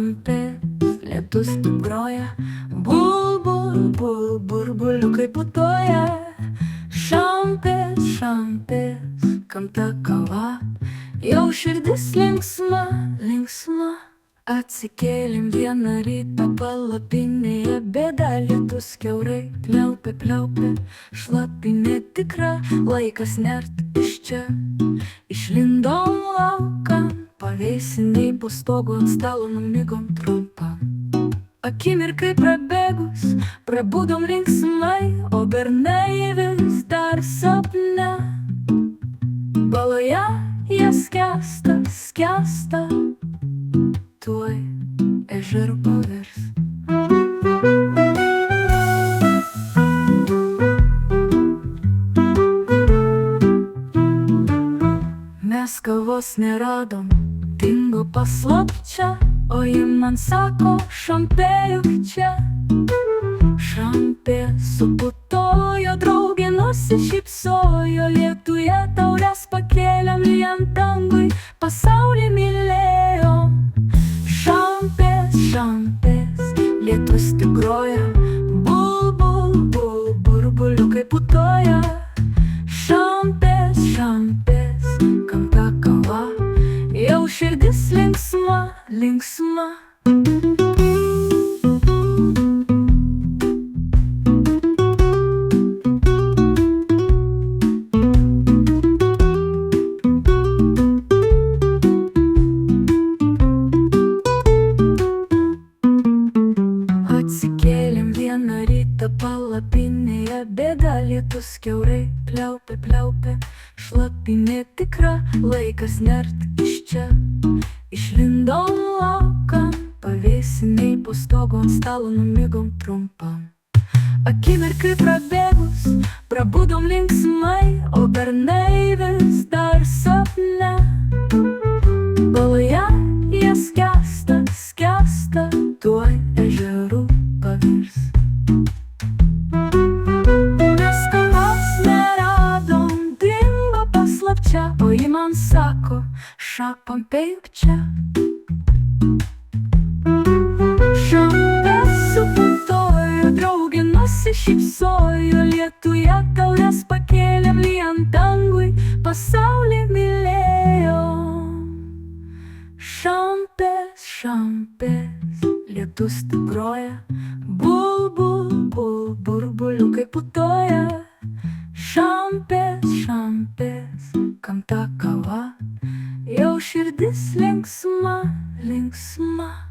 šampės, lietus taip groja, bul, bul, bul, burbuliukai putoja. Šampės, šampės, kam ta kava, jau širdis linksma, linksma. Atsikėlėm vieną rytą palapinėje, bėda lietus kiaurai pliaupė, pliaupė, šlapinė tikra, laikas nert iš čia. Išlindom laukan, pavėsiniai po stogu ant stalo numigom trumpam. Akimirkai prabėgus, prabudom linksmai, o bernai vis dar sapne. Baloje jie skęsta, skęsta, tuoj ežeru pavirs. Mes kavos neradom, dingo paslapčia, o ji man sako, šampėjuk čia. Šampė suputojo, draugė nusišypsojo, lietuje taures pakėlėm lyjant dangui, pasaulį mylėjom. Šampės, šampės, lietus tik groja, bul, bul, bul, burbuliukai putoja. Šampės, šampės, kam ta kava, jau širdis linksma, linksma. Atsikėlėm vieną rytą palapinėje, bėda lietus kiaurai pliaupė, pliaupė, šlapinė tikra, laikas nert iš čia. Išlindom laukan, pavėsiniai po stogu ant stalo numigom trumpam. Akimirkai prabėgus, prabudom linksmai, o bernai vis dar sapne. Baloje jie skęsta, skęsta, tuoj ežerų pavirs. Mes kavos neradom, dingo paslapčia, o ji man sako, šampėjuk čia. Šampės suputojo, draugė nusišypsojo, lietuje taures pakėlėm lyjant dangui, pasaulį mylėjom. Šampės, šampės, lietus tik groja, bul, bul, bul, burbuliukai putoja. Šampės, šampės, kam ta kava, jau širdis linksma, linksma.